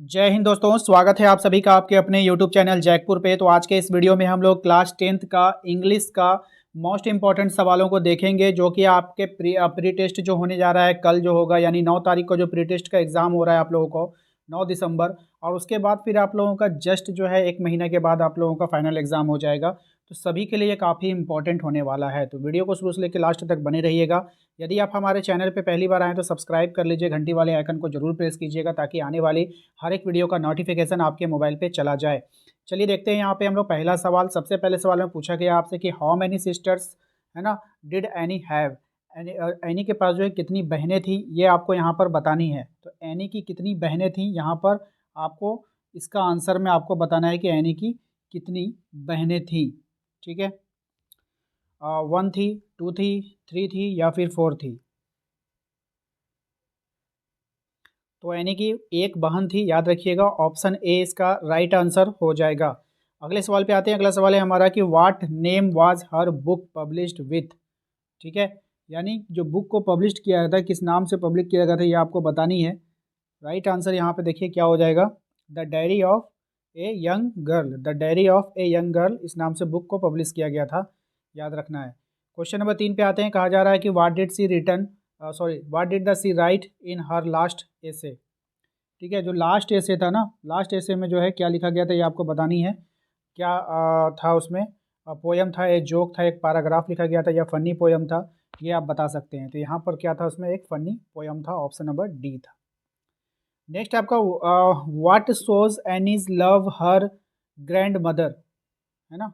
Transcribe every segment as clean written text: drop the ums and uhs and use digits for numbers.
जय हिंद दोस्तों, स्वागत है आप सभी का आपके अपने YouTube चैनल जैकपुर पे। तो आज के इस वीडियो में हम लोग क्लास 10th का इंग्लिश का मोस्ट इंपॉर्टेंट सवालों को देखेंगे, जो कि आपके प्री टेस्ट जो होने जा रहा है कल जो होगा, यानी 9 तारीख को जो प्री टेस्ट का एग्ज़ाम हो रहा है आप लोगों को, 9 दिसंबर। और उसके बाद फिर आप लोगों का जस्ट जो है 1 महीने के बाद आप लोगों का फाइनल एग्ज़ाम हो जाएगा। तो सभी के लिए काफ़ी इंपॉर्टेंट होने वाला है। तो वीडियो को शुरू से लेकर लास्ट तक बने रहिएगा। यदि आप हमारे चैनल पे पहली बार आएँ तो सब्सक्राइब कर लीजिए, घंटी वाले आइकन को जरूर प्रेस कीजिएगा, ताकि आने वाली हर एक वीडियो का नोटिफिकेशन आपके मोबाइल पे चला जाए। चलिए देखते हैं यहाँ पे हम लोग पहला सवाल। सबसे पहले सवाल में पूछा गया आपसे कि हाउ मैनी सिस्टर्स, है ना, डिड एनी हैव। एनी के पास जो है कितनी बहनें थी, ये आपको यहाँ पर बतानी है। तो एनी की कितनी बहनें थी, यहाँ पर आपको इसका आंसर में आपको बताना है कि एनी की कितनी बहनें थी। ठीक है, 1 थी, 2 थी, 3 थी या फिर 4 थी। तो यानी कि एक बहन थी, याद रखिएगा। ऑप्शन ए इसका राइट आंसर हो जाएगा। अगले सवाल पे आते हैं। अगला सवाल है हमारा कि what name was her book published with. ठीक है, यानी जो बुक को पब्लिश किया गया था, किस नाम से पब्लिश किया गया था, ये आपको बतानी है। राइट आंसर यहाँ पे देखिए क्या हो जाएगा, the diary of a young girl. The diary of a young girl, इस नाम से बुक को पब्लिश किया गया था, याद रखना है। क्वेश्चन नंबर 3 पे आते हैं। कहा जा रहा है कि what did sea return, what did the sea write in her last essay. ठीक है, जो लास्ट एसे था ना, लास्ट एसे में जो है क्या लिखा गया था, ये आपको बतानी है। क्या था उसमें, पोयम था, एक जोक था, एक पैराग्राफ लिखा गया था, या फनी पोयम था, ये आप बता सकते हैं। तो यहाँ पर क्या था, उसमें एक फनी पोयम था, ऑप्शन नंबर डी था। नेक्स्ट आपका what shows Annie's love her grand mother, है ना।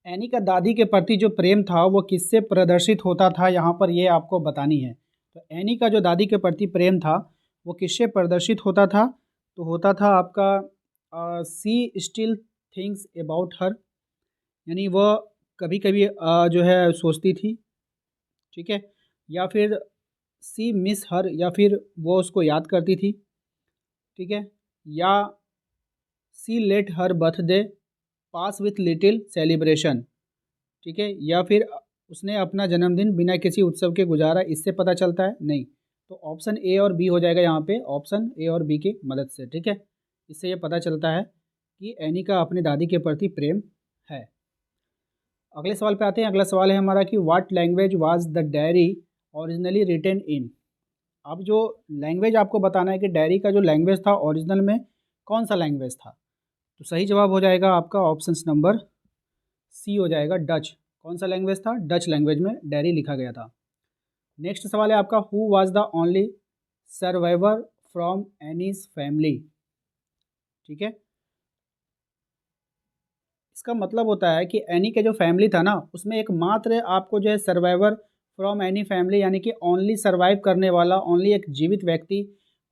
एनी का दादी के प्रति जो प्रेम था वो किससे प्रदर्शित होता था, यहाँ पर ये आपको बतानी है। तो एनी का जो दादी के प्रति प्रेम था वो किससे प्रदर्शित होता था, तो होता था आपका सी स्टिल थिंग्स अबाउट हर, यानी वह कभी कभी जो है सोचती थी। ठीक है, या फिर सी मिस हर, या फिर वो उसको याद करती थी। ठीक है, या sea let her birthday pass with little celebration. ठीक है, या फिर उसने अपना जन्मदिन बिना किसी उत्सव के गुजारा, इससे पता चलता है नहीं। तो ऑप्शन ए और बी हो जाएगा यहाँ पे, ऑप्शन ए और बी की मदद से। ठीक है, इससे ये पता चलता है कि एनी का अपनी दादी के प्रति प्रेम है। अगले सवाल पे आते हैं। अगला सवाल है हमारा कि what language was the diary originally written in. अब जो लैंग्वेज आपको बताना है कि डायरी का जो लैंग्वेज था ओरिजिनल में कौन सा लैंग्वेज था। तो सही जवाब हो जाएगा आपका ऑप्शन नंबर सी हो जाएगा, डच। कौन सा लैंग्वेज था, डच लैंग्वेज में डायरी लिखा गया था। नेक्स्ट सवाल है आपका who was the only survivor from Annie's family. ठीक है, इसका मतलब होता है कि एनी के जो फैमिली था ना, उसमें एकमात्र आपको जो है सर्वाइवर फ्रॉम एनी फैमिली, यानी कि ओनली सर्वाइव करने वाला, ओनली एक जीवित व्यक्ति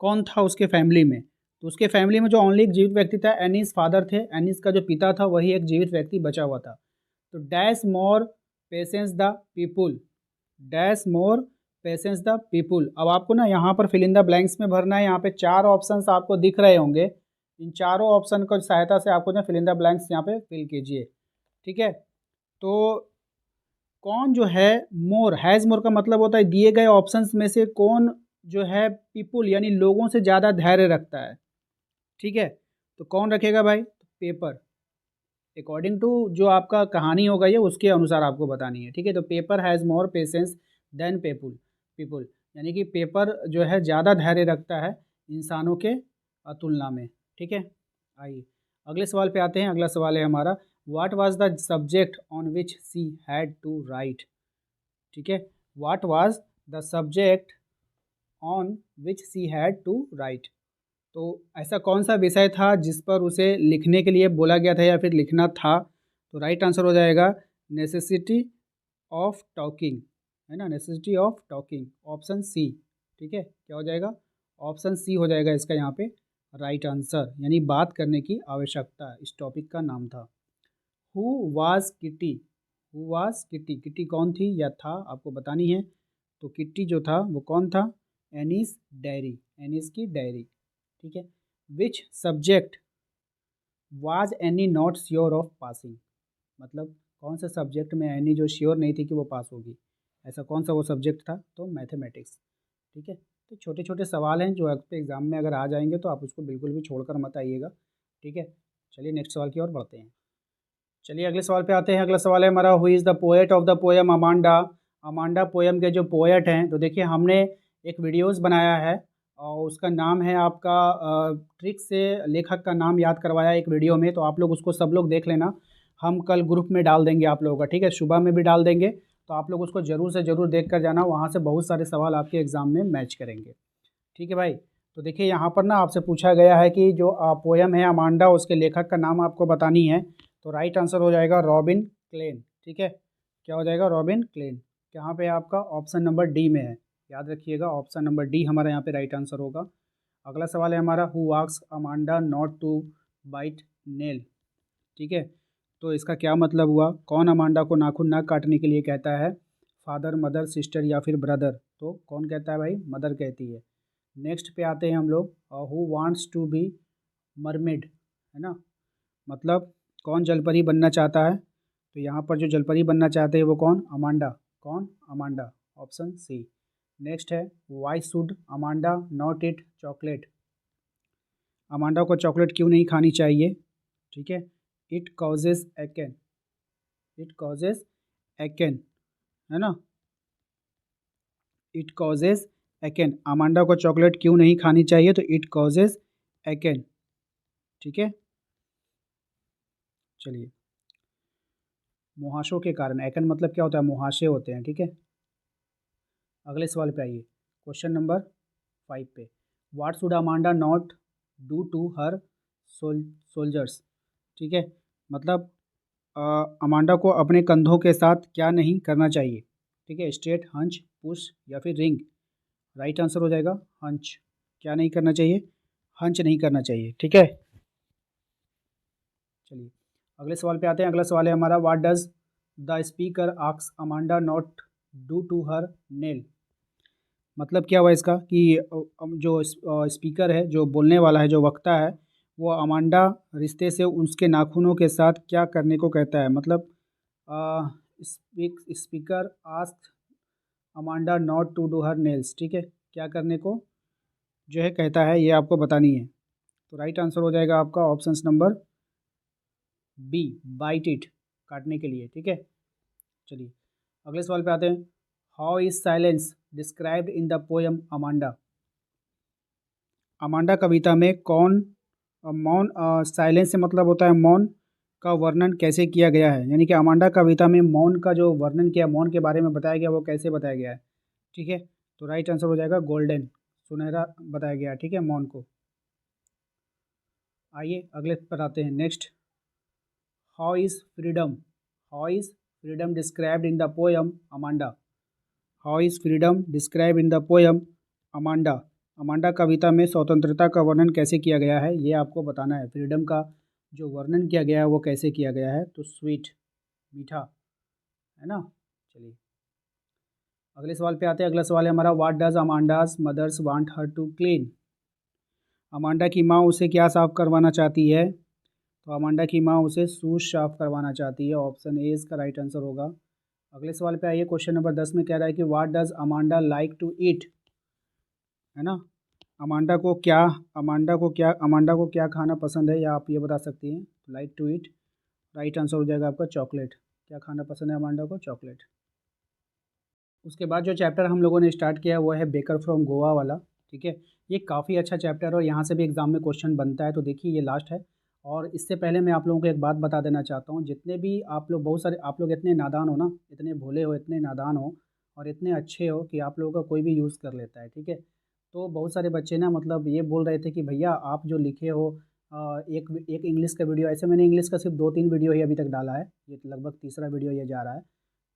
कौन था उसके फैमिली में। तो उसके फैमिली में जो ओनली एक जीवित व्यक्ति था, एनीज फादर थे, एनीज का जो पिता था वही एक जीवित व्यक्ति बचा हुआ था। तो dash more patience the people, dash more patience the people. अब आपको ना यहाँ पर फिल इन द ब्लैंक्स में भरना है। यहाँ पे 4 ऑप्शंस आपको दिख रहे होंगे, इन चारों ऑप्शन की सहायता से आपको ना फिल इन द ब्लैंक्स यहाँ पे फिल कीजिए। ठीक है, तो कौन जो है, मोर, हैज़ मोर का मतलब होता है दिए गए ऑप्शंस में से कौन जो है पीपुल यानी लोगों से ज़्यादा धैर्य रखता है। ठीक है, तो कौन रखेगा भाई, पेपर। अकॉर्डिंग टू जो आपका कहानी होगा ये, उसके अनुसार आपको बतानी है। ठीक है, तो paper has more patience than people, people यानी कि पेपर जो है ज़्यादा धैर्य रखता है इंसानों के तुलना में। ठीक है, आइए अगले सवाल पे आते हैं। अगला सवाल है हमारा what was the subject on which she had to write. ठीक है, what was the subject on which she had to write. तो ऐसा कौन सा विषय था जिस पर उसे लिखने के लिए बोला गया था या फिर लिखना था। तो राइट आंसर हो जाएगा नेसेसिटी ऑफ टॉकिंग, है ना, necessity of talking, option C. ठीक है, क्या हो जाएगा, ऑप्शन सी हो जाएगा इसका यहाँ पे राइट आंसर, यानी बात करने की आवश्यकता, इस टॉपिक का नाम था। Who was kitty, who was kitty, kitty कौन थी या था आपको बतानी है। तो किटी जो था वो कौन था, एनीस डायरी, एनीस की डायरी। ठीक है, which subject was any not sure of passing, मतलब कौन सा सब्जेक्ट में एनी जो श्योर नहीं थी कि वो पास होगी, ऐसा कौन सा वो सब्जेक्ट था, तो मैथमेटिक्स। ठीक है, तो छोटे छोटे सवाल हैं जो आपके एग्ज़ाम में अगर आ जाएंगे तो आप उसको बिल्कुल भी छोड़कर मत आइएगा, ठीक है। चलिए नेक्स्ट सवाल की ओर बढ़ते हैं। चलिए अगले सवाल पे आते हैं। अगला सवाल है हमारा, who is the poet of the poem Amanda. Amanda poem के जो पोएट हैं, तो देखिए हमने एक वीडियोस बनाया है और उसका नाम है आपका ट्रिक से लेखक का नाम याद करवाया एक वीडियो में, तो आप लोग उसको सब लोग देख लेना। हम कल ग्रुप में डाल देंगे आप लोगों का, ठीक है, सुबह में भी डाल देंगे, तो आप लोग उसको ज़रूर से ज़रूर देख कर जाना, वहाँ से बहुत सारे सवाल आपके एग्ज़ाम में मैच करेंगे, ठीक है भाई। तो देखिए यहाँ पर ना आपसे पूछा गया है कि जो पोएम है अमांडा, उसके लेखक का नाम आपको बतानी है। तो राइट आंसर हो जाएगा रॉबिन क्लेन, ठीक है। क्या हो जाएगा? Robin Klein. यहाँ पे आपका ऑप्शन नंबर डी में है, याद रखिएगा ऑप्शन नंबर डी हमारा यहाँ पे राइट आंसर होगा। अगला सवाल है हमारा, who asks Amanda not to bite nail, ठीक है। तो इसका क्या मतलब हुआ? कौन अमांडा को नाखून ना काटने के लिए कहता है? फादर, मदर, सिस्टर या फिर ब्रदर? तो कौन कहता है भाई? मदर कहती है। नेक्स्ट पे आते हैं हम लोग, who wants to be mermaid, है ना, मतलब कौन जलपरी बनना चाहता है? तो यहाँ पर जो जलपरी बनना चाहते हैं वो कौन? अमांडा। कौन? Amanda, option C. नेक्स्ट है, why should Amanda not eat chocolate. Amanda को चॉकलेट क्यों नहीं खानी चाहिए? ठीक है, it causes acne. It causes acne, है ना, इट कॉजेज एक्न। अमांडा को चॉकलेट क्यों नहीं खानी चाहिए? तो इट कॉजेज एक्न, ठीक है। चलिए, मुहासों के कारण, एक्न मतलब क्या होता है? मुहासे होते हैं, ठीक है। अगले सवाल पे आइए, क्वेश्चन नंबर 5 पे, what should Amanda not do to her soldiers, ठीक है, मतलब अमांडा को अपने कंधों के साथ क्या नहीं करना चाहिए? ठीक है, स्ट्रेट, हंच, पुश या फिर रिंग? राइट आंसर हो जाएगा हंच। क्या नहीं करना चाहिए? हंच नहीं करना चाहिए, ठीक है। चलिए अगले सवाल पे आते हैं। अगला सवाल है हमारा, what does the speaker asks Amanda not do to her nail. मतलब क्या हुआ इसका कि जो स्पीकर है, जो बोलने वाला है, जो वक्ता है, वो अमांडा रिश्ते से उसके नाखूनों के साथ क्या करने को कहता है? मतलब speaker ask Amanda not to do her nails, ठीक है, क्या करने को जो है कहता है, ये आपको बतानी है। तो राइट आंसर हो जाएगा आपका option number B, bite it, काटने के लिए, ठीक है। चलिए अगले सवाल पे आते हैं, how is silence described in the poem Amanda. Amanda कविता में कौन मौन, साइलेंस से मतलब होता है मौन, का वर्णन कैसे किया गया है? यानी कि अमांडा कविता में मौन का जो वर्णन किया, मौन के बारे में बताया गया, वो कैसे बताया गया है? ठीक है, तो राइट आंसर हो जाएगा गोल्डन, सुनहरा बताया गया है, ठीक है, मौन को। आइए अगले पर आते हैं। Next, how is freedom, how is freedom described in the poem Amanda. How is freedom describe in the poem Amanda. Amanda कविता में स्वतंत्रता का वर्णन कैसे किया गया है, ये आपको बताना है। फ्रीडम का जो वर्णन किया गया है वो कैसे किया गया है? तो स्वीट, मीठा, है ना। चलिए अगले सवाल पे आते हैं। अगला सवाल है हमारा, what does Amanda's mothers want her to clean. Amanda की माँ उसे क्या साफ करवाना चाहती है? तो अमांडा की माँ उसे शूज साफ करवाना चाहती है, ऑप्शन ए इसका राइट आंसर होगा। अगले सवाल पे आइए, क्वेश्चन नंबर 10 में कह रहा है कि what does Amanda like to eat, है ना। अमांडा को क्या खाना पसंद है, या आप ये बता सकती हैं। Like to eat, right answer हो जाएगा आपका चॉकलेट। क्या खाना पसंद है अमांडा को? चॉकलेट। उसके बाद जो चैप्टर हम लोगों ने स्टार्ट किया वो है बेकर फ्रॉम गोवा वाला, ठीक है। ये काफ़ी अच्छा चैप्टर है और यहाँ से भी एग्ज़ाम में क्वेश्चन बनता है, तो देखिए ये लास्ट है। और इससे पहले मैं आप लोगों को एक बात बता देना चाहता हूँ, जितने भी आप लोग, बहुत सारे आप लोग इतने नादान हो ना, इतने भोले हो, इतने नादान हो और इतने अच्छे हो कि आप लोगों का कोई भी यूज़ कर लेता है, ठीक है। तो बहुत सारे बच्चे ना मतलब ये बोल रहे थे कि भैया आप जो लिखे हो, एक एक इंग्लिश का वीडियो, ऐसे मैंने इंग्लिश का सिर्फ 2-3 वीडियो ही अभी तक डाला है, ये लगभग तीसरा वीडियो ये जा रहा है।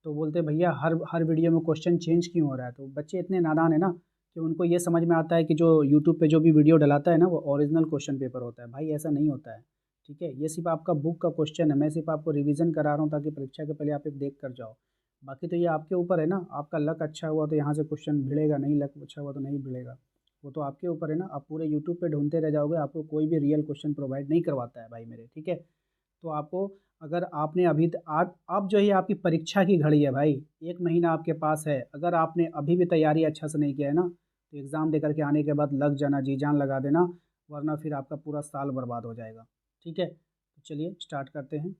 तो बोलते भैया हर हर वीडियो में क्वेश्चन चेंज क्यों हो रहा है? तो बच्चे इतने नादान है ना कि उनको ये समझ में आता है कि जो यूट्यूब पे जो भी वीडियो डलाता है ना वो ओरिजिनल क्वेश्चन पेपर होता है। भाई ऐसा नहीं होता है, ठीक है। ये सिर्फ आपका बुक का क्वेश्चन है, मैं सिर्फ आपको रिवीजन करा रहा हूँ ताकि परीक्षा के पहले आप एक देख कर जाओ। बाकी तो ये आपके ऊपर है ना, आपका लक अच्छा हुआ तो यहाँ से क्वेश्चन भिड़ेगा, नहीं लक अच्छा हुआ तो नहीं भिड़ेगा, वो तो आपके ऊपर है ना। आप पूरे यूट्यूब पे ढूंढते रह जाओगे, आपको कोई भी रियल क्वेश्चन प्रोवाइड नहीं करवाता है भाई मेरे, ठीक है। तो आपको, अगर आपने अभी आप अब जो है आपकी परीक्षा की घड़ी है भाई, 1 महीना आपके पास है, अगर आपने अभी भी तैयारी अच्छा से नहीं किया है ना, तो एग्ज़ाम दे करके आने के बाद लग जाना, जी जान लगा देना, वरना फिर आपका पूरा साल बर्बाद हो जाएगा। ठीक है, तो चलिए स्टार्ट करते हैं।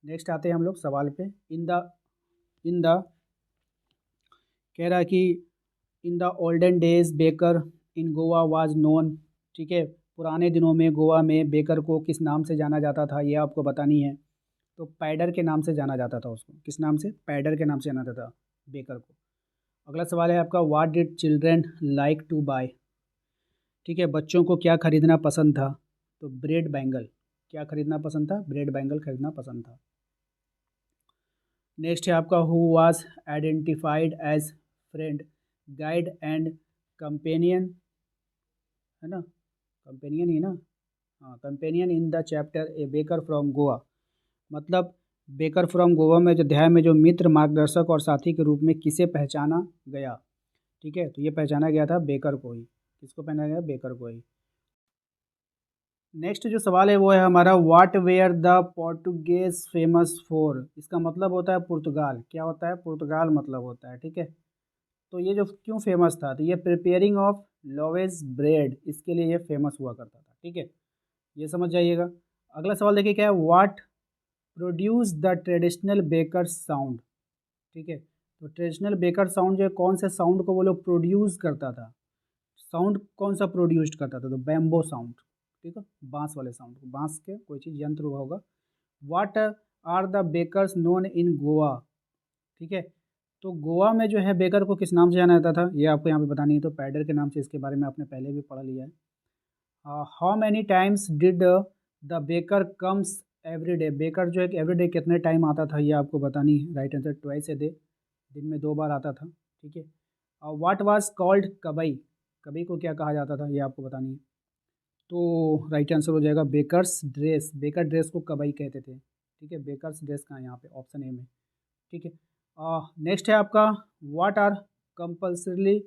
नेक्स्ट आते हैं हम लोग सवाल पे। इन द कह रहा है कि in the olden days baker in Goa was known. ठीक है, पुराने दिनों में गोवा में बेकर को किस नाम से जाना जाता था, ये आपको बतानी है। तो पैडर के नाम से जाना जाता था उसको। किस नाम से? पैडर के नाम से जाना जाता था बेकर को। अगला सवाल है आपका, what did children like to buy. ठीक है, बच्चों को क्या खरीदना पसंद था? तो ब्रेड बैंगल। क्या खरीदना पसंद था? ब्रेड बैंगल खरीदना पसंद था। नेक्स्ट है आपका, who was identified as friend guide and companion, है ना, कंपेनियन ही ना, हाँ, companion in the chapter a baker from Goa. मतलब बेकर फ्रॉम गोवा में जो अध्याय में जो मित्र, मार्गदर्शक और साथी के रूप में किसे पहचाना गया। ठीक है, तो ये पहचाना गया था बेकर को ही। किसको पहचाना गया? बेकर को ही। नेक्स्ट जो सवाल है वो है हमारा, what were the Portuguese famous for. इसका मतलब होता है पुर्तगाल। क्या होता है? पुर्तगाल मतलब होता है। ठीक है, तो ये जो क्यों फेमस था, तो ये प्रिपेयरिंग ऑफ लोवेज ब्रेड, इसके लिए ये फेमस हुआ करता था। ठीक है, ये समझ जाइएगा। अगला सवाल देखिए क्या है, what produce the traditional baker sound. ठीक है, तो ट्रेडिशनल बेकर साउंड जो है, कौन से साउंड को वो लोग प्रोड्यूस करता था? साउंड कौन सा प्रोड्यूस करता था? तो बैम्बो साउंड। ठीक है, बांस वाले साउंड, बांस के कोई चीज़ यंत्र हुआ होगा। What are the bakers known in Goa. ठीक है, तो गोवा में जो है बेकर को किस नाम से जाना जाता था, ये आपको यहाँ पे बतानी है। तो पैडर के नाम से, इसके बारे में आपने पहले भी पढ़ लिया है। How many times did the baker comes every day. Baker जो है एवरी डे कितने टाइम आता था, ये आपको बतानी है। Right answer, twice a day, दिन में 2 बार आता था। ठीक है, व्हाट वाज कॉल्ड कबई। कबई को क्या कहा जाता था, ये आपको बतानी है। तो राइट आंसर हो जाएगा बेकर्स ड्रेस। बेकर ड्रेस को कबई कहते थे। ठीक है, बेकर्स ड्रेस का यहाँ पे ऑप्शन ए में। ठीक है, नेक्स्ट है आपका, what are compulsorily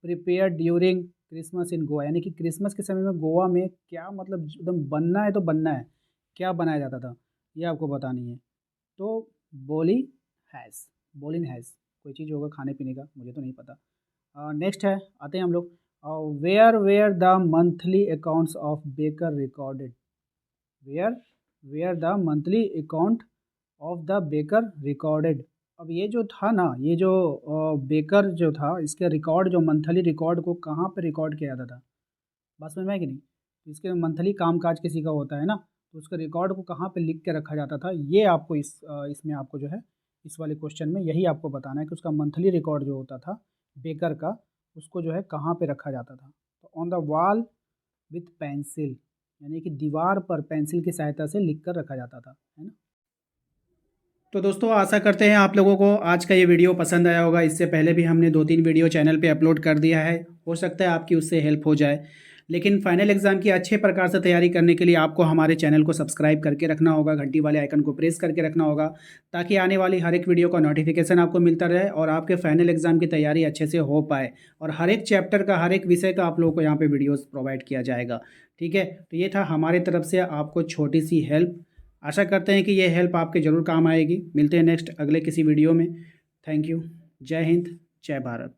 prepare during Christmas in Goa. यानी कि क्रिसमस के समय में गोवा में क्या, मतलब एकदम बनना है तो बनना है, क्या बनाया जाता था, ये आपको बतानी है। तो बोली हैज़, बोलिन हैज़ कोई चीज़ होगा खाने पीने का, मुझे तो नहीं पता। नेक्स्ट है, आते हैं हम लोग, where were the monthly accounts of baker recorded. Where were the monthly account of the baker recorded. अब ये जो था ना, ये जो बेकर जो था, इसके रिकॉर्ड, जो मंथली रिकॉर्ड को कहाँ पे रिकॉर्ड किया जाता था? बात समझ में है कि नहीं? तो इसके मंथली कामकाज किसी का होता है ना, तो उसके रिकॉर्ड को कहाँ पे लिख के रखा जाता था, ये आपको इसमें आपको जो है, इस वाले क्वेश्चन में यही आपको बताना है कि उसका मंथली रिकॉर्ड जो होता था बेकर का, उसको जो है कहाँ पे रखा जाता था। तो on the wall with pencil, यानी कि दीवार पर पेंसिल की सहायता से लिख कर रखा जाता था, है ना। तो दोस्तों, आशा करते हैं आप लोगों को आज का ये वीडियो पसंद आया होगा। इससे पहले भी हमने 2-3 वीडियो चैनल पे अपलोड कर दिया है, हो सकता है आपकी उससे हेल्प हो जाए। लेकिन फाइनल एग्जाम की अच्छे प्रकार से तैयारी करने के लिए आपको हमारे चैनल को सब्सक्राइब करके रखना होगा, घंटी वाले आइकन को प्रेस करके रखना होगा, ताकि आने वाली हर एक वीडियो का नोटिफिकेशन आपको मिलता रहे और आपके फाइनल एग्जाम की तैयारी अच्छे से हो पाए, और हर एक चैप्टर का, हर एक विषय का आप लोगों को यहाँ पे वीडियोस प्रोवाइड किया जाएगा। ठीक है, तो ये था हमारी तरफ से आपको छोटी सी हेल्प। आशा करते हैं कि ये हेल्प आपके ज़रूर काम आएगी। मिलते हैं नेक्स्ट अगले किसी वीडियो में। Thank you. जय हिंद, जय भारत।